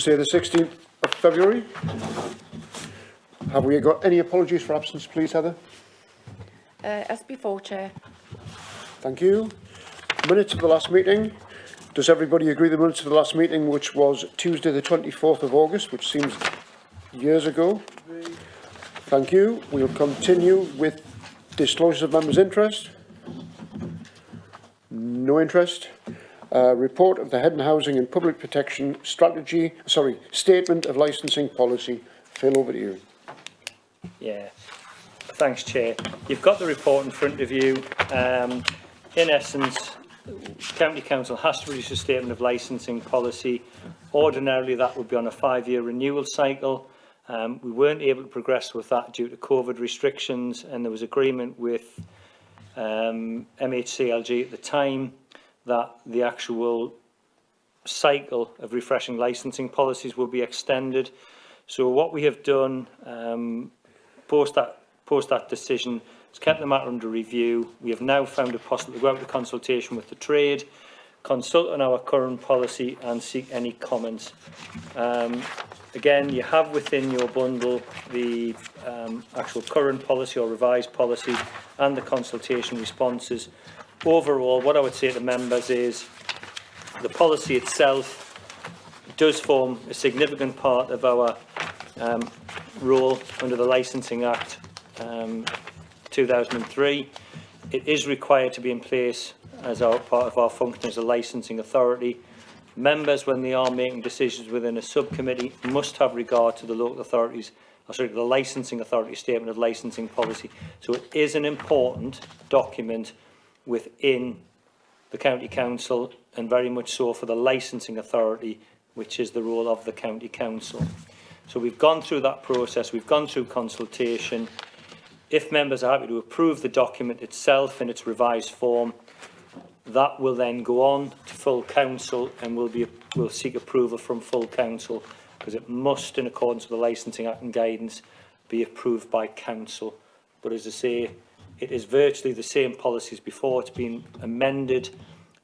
Tuesday the 16th of February. Have we got any apologies for absence, please, Heather? As before, Chair. Thank you. Minutes of the last meeting. Does everybody agree the minutes of the last meeting, which was Tuesday the 24th of August, which seems years ago? Thank you. We'll continue with disclosures of members' interest. No interest. Report of the Head and Housing and Public Protection Statement of Licensing Policy. Phil, over to you. Yeah, thanks, Chair. You've got the report in front of you. In essence, County Council has to produce a statement of licensing policy. Ordinarily, that would be on a 5-year renewal cycle. We weren't able to progress with that due to COVID restrictions, and there was agreement with MHCLG at the time that the actual cycle of refreshing licensing policies will be extended. So what we have done post that decision is kept the matter under review. We have now found it possible to go out to consultation with the trade, consult on our current policy and seek any comments. Again, you have within your bundle the actual current policy or revised policy and the consultation responses. Overall, what I would say to members is the policy itself does form a significant part of our role under the Licensing Act 2003. It is required to be in place as part of our function as a licensing authority. Members, when they are making decisions within a subcommittee, must have regard to the local authorities, the licensing authority statement of licensing policy. So it is an important document within the County Council, and very much so for the licensing authority, which is the role of the County Council. So we've gone through that process, we've gone through consultation. If members are happy to approve the document itself in its revised form, that will then go on to full council and will seek approval from full council, because it must, in accordance with the Licensing Act and guidance, be approved by council. But as I say, it is virtually the same policy as before. It's been amended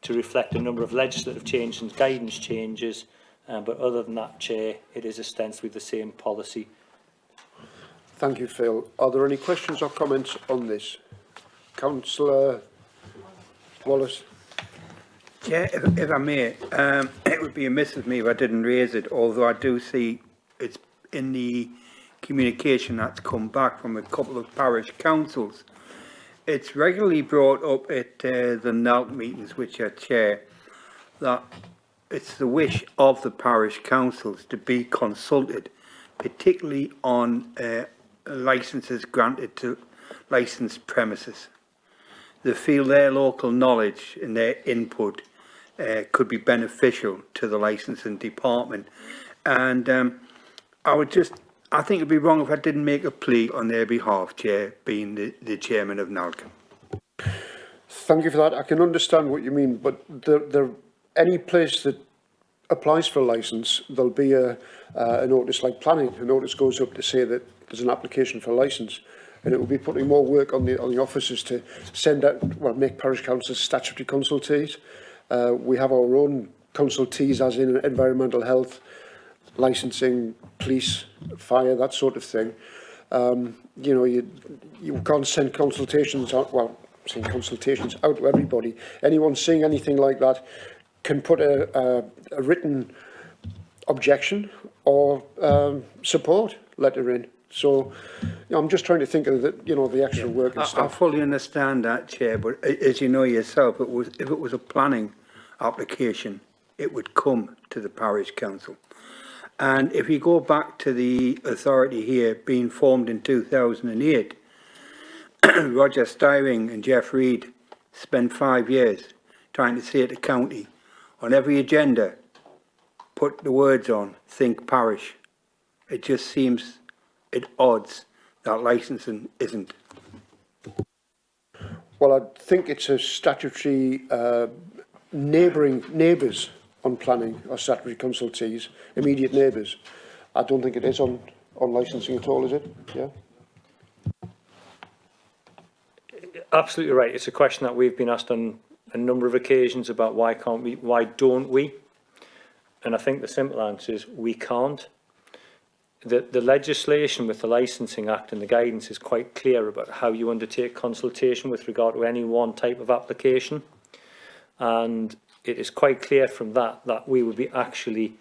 to reflect a number of legislative changes and guidance changes, but other than that, Chair, it is ostensibly the same policy. Thank you, Phil. Are there any questions or comments on this? Councillor Wallace. Yeah, if I may, it would be amiss of me if I didn't raise it, although I do see it's in the communication that's come back from a couple of parish councils. It's regularly brought up at the NALC meetings, which I chair, that it's the wish of the parish councils to be consulted, particularly on licences granted to licensed premises. They feel their local knowledge and their input could be beneficial to the licensing department. And I think it'd be wrong if I didn't make a plea on their behalf, Chair, being the chairman of NALC. Thank you for that. I can understand what you mean, but any place that applies for a licence, there'll be a notice like planning. A notice goes up to say that there's an application for a licence, and it will be putting more work on the officers to send out, well, make parish councils statutory consultees. We have our own consultees, as in environmental health, licensing, police, fire, that sort of thing. You know, you can't send consultations out, well, send consultations out to everybody. Anyone seeing anything like that can put a written objection or support letter in. So, you know, I'm just trying to think of the actual work and stuff. I fully understand that, Chair, but as you know yourself, if it was a planning application, it would come to the parish council. And if you go back to the authority here being formed in 2008, Roger Styring and Jeff Reid spent 5 years trying to say to the county, on every agenda, put the words on, think parish. It just seems at odds that licensing isn't. Well, I think it's a statutory neighbours on planning or statutory consultees, immediate neighbours. I don't think it is on licensing at all, is it? Yeah. Absolutely right. It's a question that we've been asked on a number of occasions about why don't we? And I think the simple answer is we can't. The legislation with the Licensing Act and the guidance is quite clear about how you undertake consultation with regard to any one type of application. And it is quite clear from that we would be actually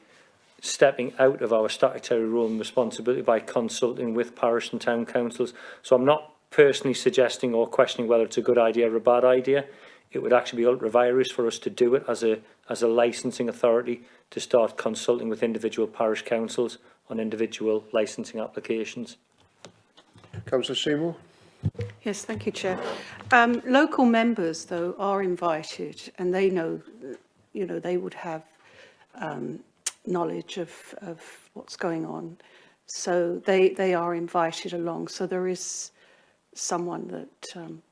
stepping out of our statutory role and responsibility by consulting with parish and town councils. So I'm not personally suggesting or questioning whether it's a good idea or a bad idea. It would actually be ultra vires for us to do it as a licensing authority, to start consulting with individual parish councils on individual licensing applications. Councillor Seymour? Yes, thank you, Chair. Local members, though, are invited, and they know, you know, they would have knowledge of what's going on. So they are invited along. So there is someone that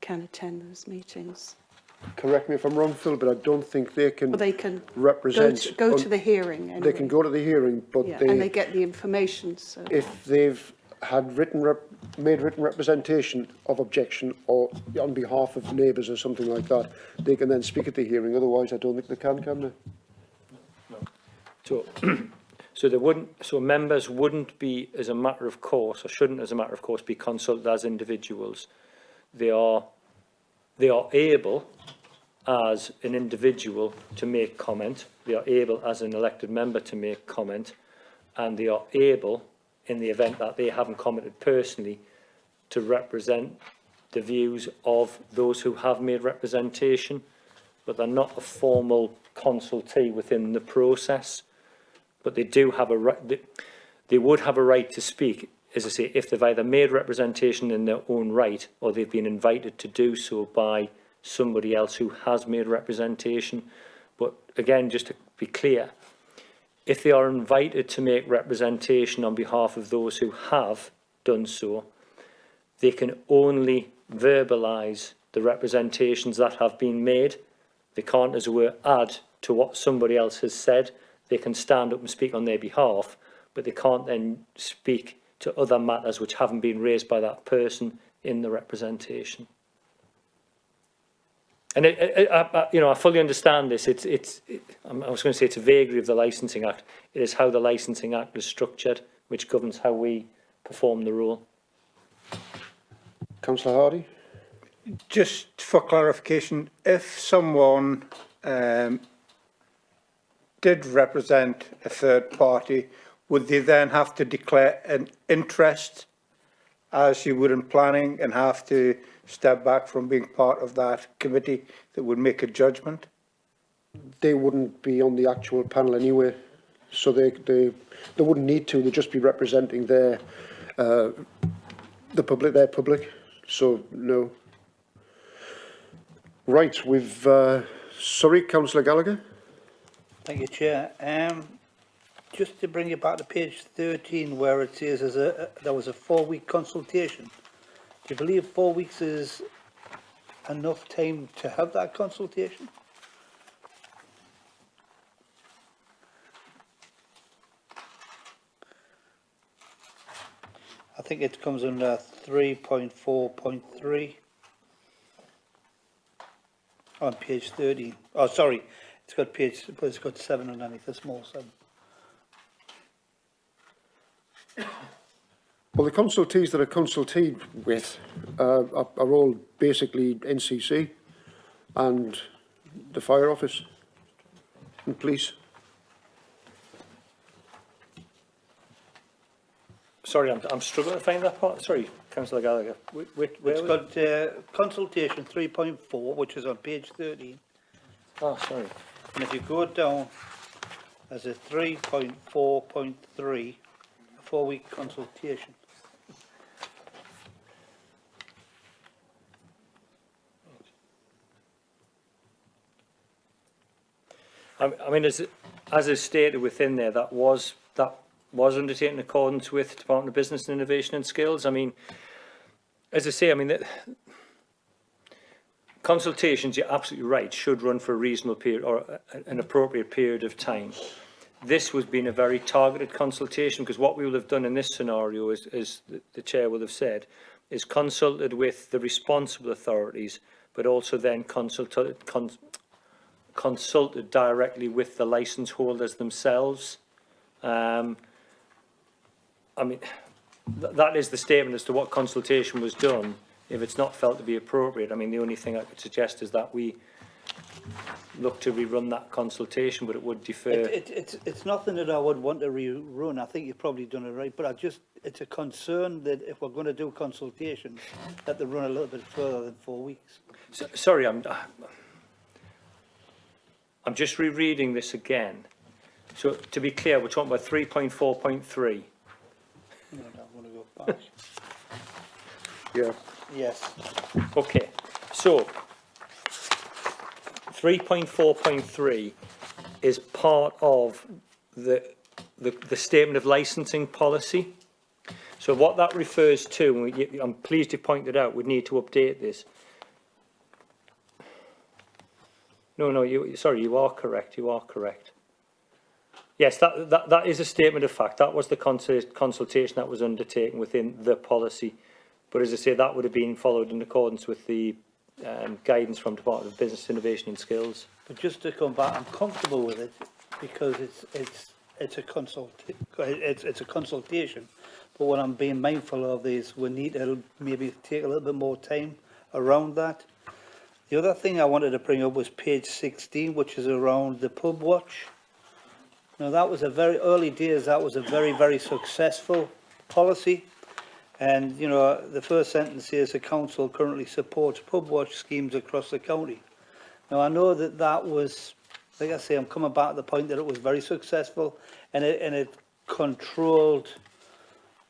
can attend those meetings. Correct me if I'm wrong, Phil, but I don't think they can, Well, they can represent. go to the hearing. Anyway. They can go to the hearing, but Yeah, and they get the information. So. if they've had made written representation of objection or on behalf of neighbours or something like that, they can then speak at the hearing. Otherwise, I don't think they can they? So members wouldn't be, as a matter of course, or shouldn't as a matter of course, be consulted as individuals. They are able as an individual to make comment. They are able as an elected member to make comment, and they are able, in the event that they haven't commented personally, to represent the views of those who have made representation, but they're not a formal consultee within the process. But they do have a right, they would have a right to speak, as I say, if they've either made representation in their own right or they've been invited to do so by somebody else who has made representation. But again, just to be clear, if they are invited to make representation on behalf of those who have done so, they can only verbalise the representations that have been made. They can't, as it were, add to what somebody else has said. They can stand up and speak on their behalf, but they can't then speak to other matters which haven't been raised by that person in the representation. And you know, I fully understand this. I was going to say it's a vagary of the Licensing Act. It is how the Licensing Act is structured, which governs how we perform the role. Councillor Hardy? Just for clarification, if someone did represent a third party, would they then have to declare an interest as you would in planning and have to step back from being part of that committee that would make a judgment? They wouldn't be on the actual panel anyway, so they wouldn't need to. They'd just be representing their public. So no. Right, we've sorry, Councillor Gallagher. Thank you, Chair. Just to bring you back to page 13, where it says there was a 4-week consultation. Do you believe 4 weeks is enough time to have that consultation? I think it comes under 3.4.3 on page 13. Oh, sorry, it's got 7 underneath, a small 7. Well, the consultees that are consulted with are all basically NCC and the Fire Office and Police. Sorry, I'm struggling to find that part. Sorry, Councillor Gallagher. It's got consultation 3.4, which is on page 13. Oh, sorry. And if you go down, there's a 3.4.3, a 4-week consultation. I mean, as is stated within there, that was undertaken in accordance with Department of Business and Innovation and Skills. I mean, as I say, I mean, consultations, you're absolutely right, should run for a reasonable period or an appropriate period of time. This was being a very targeted consultation, because what we will have done in this scenario is, as the Chair will have said, is consulted with the responsible authorities, but also then consulted directly with the licence holders themselves. I mean, that is the statement as to what consultation was done. If it's not felt to be appropriate, I mean, the only thing I could suggest is that we look to rerun that consultation, but it would defer. It's nothing that I would want to rerun. I think you've probably done it right, but it's a concern that if we're going to do consultations, that they run a little bit further than 4 weeks. Sorry, I'm just rereading this again. So to be clear, we're talking about 3.4.3. No, I want to go back. Yeah. Yes. Okay, so 3.4.3 is part of the statement of licensing policy. So what that refers to, and I'm pleased you pointed out, we need to update this. No, you are correct, you are correct. Yes, that is a statement of fact. That was the consultation that was undertaken within the policy. But as I say, that would have been followed in accordance with the guidance from Department of Business, Innovation and Skills. But just to come back, I'm comfortable with it because it's a consultation. But what I'm being mindful of is we need to maybe take a little bit more time around that. The other thing I wanted to bring up was page 16, which is around the pub watch. Now that was a very early days. That was a very, very successful policy. And, you know, the first sentence says the council currently supports pub watch schemes across the county. Now, I know that was, like I say, I'm coming back to the point that it was very successful and it controlled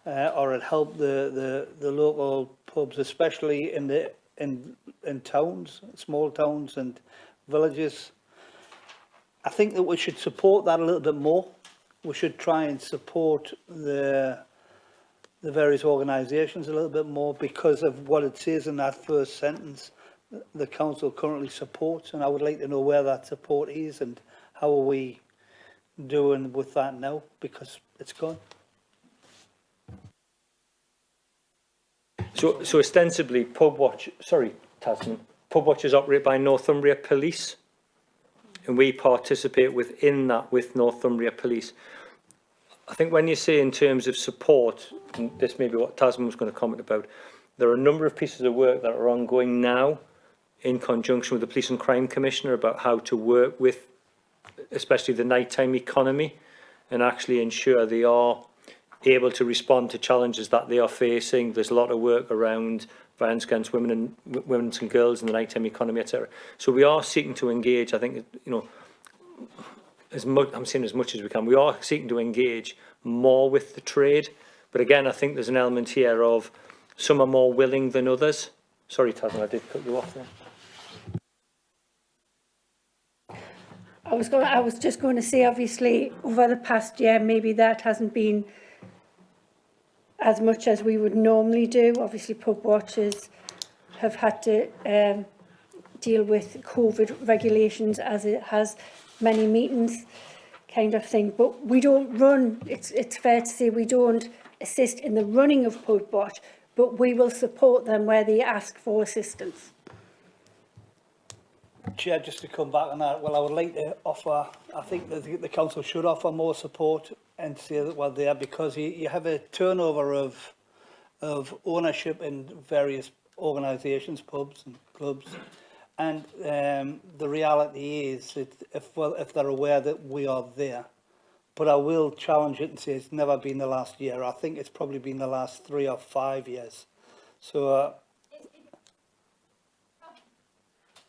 or it helped the local pubs, especially in towns, small towns and villages. I think that we should support that a little bit more. We should try and support the various organisations a little bit more because of what it says in that first sentence. The council currently supports, and I would like to know where that support is and how are we doing with that now, because it's gone. So ostensibly, Pub Watch is operated by Northumbria Police, and we participate within that with Northumbria Police. I think when you say in terms of support, and this may be what Tasman was going to comment about, there are a number of pieces of work that are ongoing now in conjunction with the Police and Crime Commissioner about how to work with especially the nighttime economy and actually ensure they are able to respond to challenges that they are facing. There's a lot of work around violence against women and girls in the nighttime economy, etc. So we are seeking to engage, I think, you know, I'm saying as much as we can. We are seeking to engage more with the trade. But again, I think there's an element here of some are more willing than others. Sorry, Tasman, I did cut you off there. I was just going to say, obviously, over the past year, maybe that hasn't been as much as we would normally do. Obviously, pub watchers have had to deal with COVID regulations as it has many meetings kind of thing. But we don't run, it's fair to say we don't assist in the running of pub watch, but we will support them where they ask for assistance. Chair, just to come back on that, well, I would like to offer, I think that the council should offer more support and say that we're there because you have a turnover of ownership in various organisations, pubs and clubs. And the reality is that if they're aware that we are there, but I will challenge it and say it's never been the last year. I think it's probably been the last 3 or 5 years. So,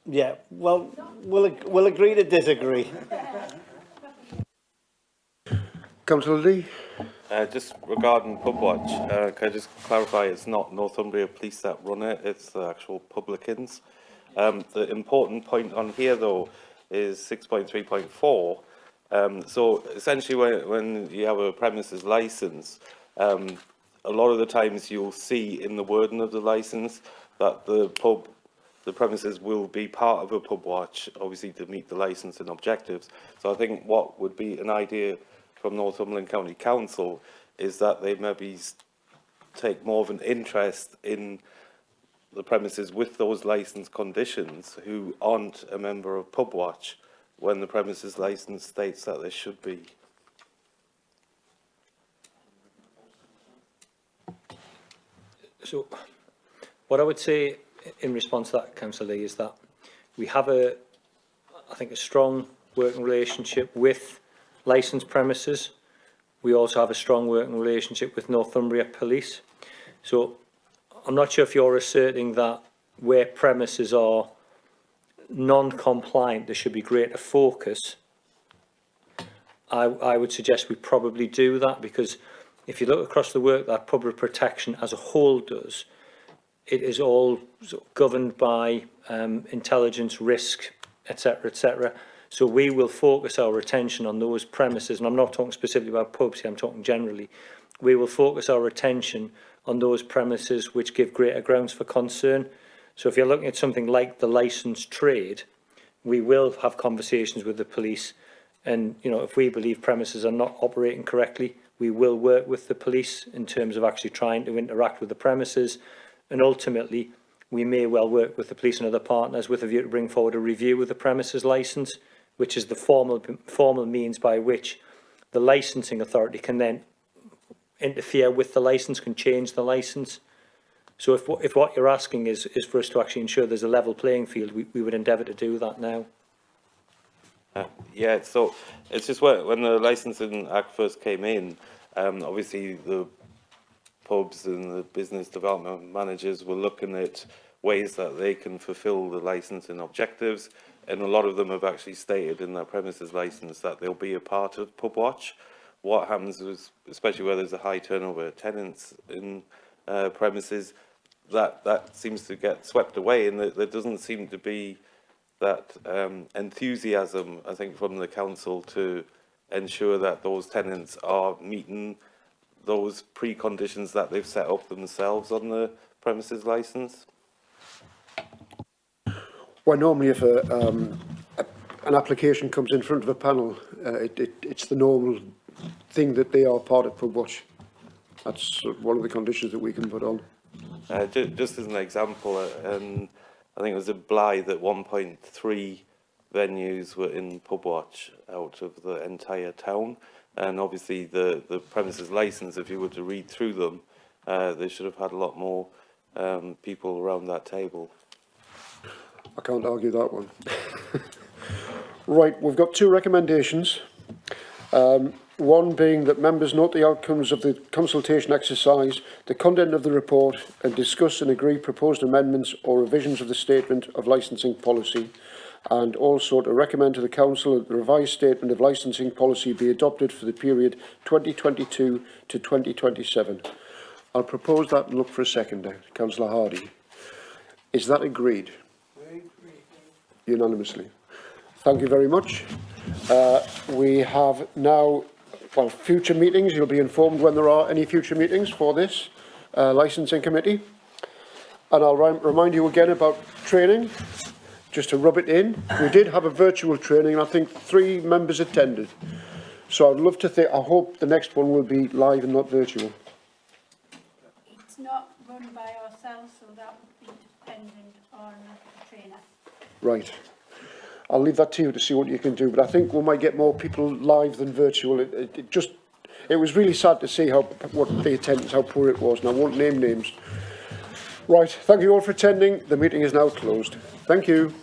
yeah, well, we'll agree to disagree. Councillor Lee? Just regarding Pub Watch, can I just clarify it's not Northumbria Police that run it, it's the actual publicans. The important point on here though is 6.3.4. So essentially when you have a premises licence, a lot of the times you'll see in the wording of the licence that the premises will be part of a pub watch, obviously to meet the licence and objectives. So I think what would be an idea from Northumberland County Council is that they maybe take more of an interest in the premises with those licence conditions who aren't a member of pub watch, when the premises licence states that there should be. So, what I would say in response to that, Councillor Lee, is that we have I think, a strong working relationship with licensed premises. We also have a strong working relationship with Northumbria Police. So, I'm not sure if you're asserting that where premises are non-compliant, there should be greater focus. I would suggest we probably do that, because if you look across the work that public protection as a whole does, it is all sort of governed by intelligence, risk, etc., etc. So we will focus our attention on those premises, and I'm not talking specifically about pubs here, I'm talking generally. We will focus our attention on those premises which give greater grounds for concern. So if you're looking at something like the licensed trade, we will have conversations with the police, and if we believe premises are not operating correctly, we will work with the police in terms of actually trying to interact with the premises, and ultimately we may well work with the police and other partners with a view to bring forward a review of the premises licence, which is the formal means by which the licensing authority can then interfere with the licence, can change the licence. So if what you're asking is for us to actually ensure there's a level playing field, we would endeavour to do that now. Yeah, so it's just when the Licensing Act first came in, obviously the pubs and the business development managers were looking at ways that they can fulfil the licensing objectives, and a lot of them have actually stated in their premises licence that they'll be a part of Pub Watch. What happens is, especially where there's a high turnover of tenants in premises, that seems to get swept away, and there doesn't seem to be that enthusiasm, I think, from the council to ensure that those tenants are meeting those preconditions that they've set up themselves on the premises licence. Well, normally if an application comes in front of a panel, it's the normal thing that they are part of Pub Watch. That's one of the conditions that we can put on. Just as an example, I think it was in Blythe that 1.3 venues were in Pub Watch out of the entire town. And obviously the premises licence, if you were to read through them, they should have had a lot more people around that table. I can't argue that one. Right, we've got two recommendations. One being that members note the outcomes of the consultation exercise, the content of the report, and discuss and agree proposed amendments or revisions of the statement of licensing policy, and also to recommend to the council that the revised statement of licensing policy be adopted for the period 2022 to 2027. I'll propose that and look for a seconder. Councillor Hardy. Is that agreed? Unanimously. Thank you very much. We have now, well, future meetings. You'll be informed when there are any future meetings for this licensing committee. And I'll remind you again about training, just to rub it in. We did have a virtual training, and I think 3 members attended. So I'd love to think, I hope the next one will be live and not virtual. It's not run by ourselves, so that would be dependent on the trainer. Right. I'll leave that to you to see what you can do, but I think we might get more people live than virtual. It was really sad to see what the attendance, how poor it was, and I won't name names. Right, thank you all for attending. The meeting is now closed. Thank you.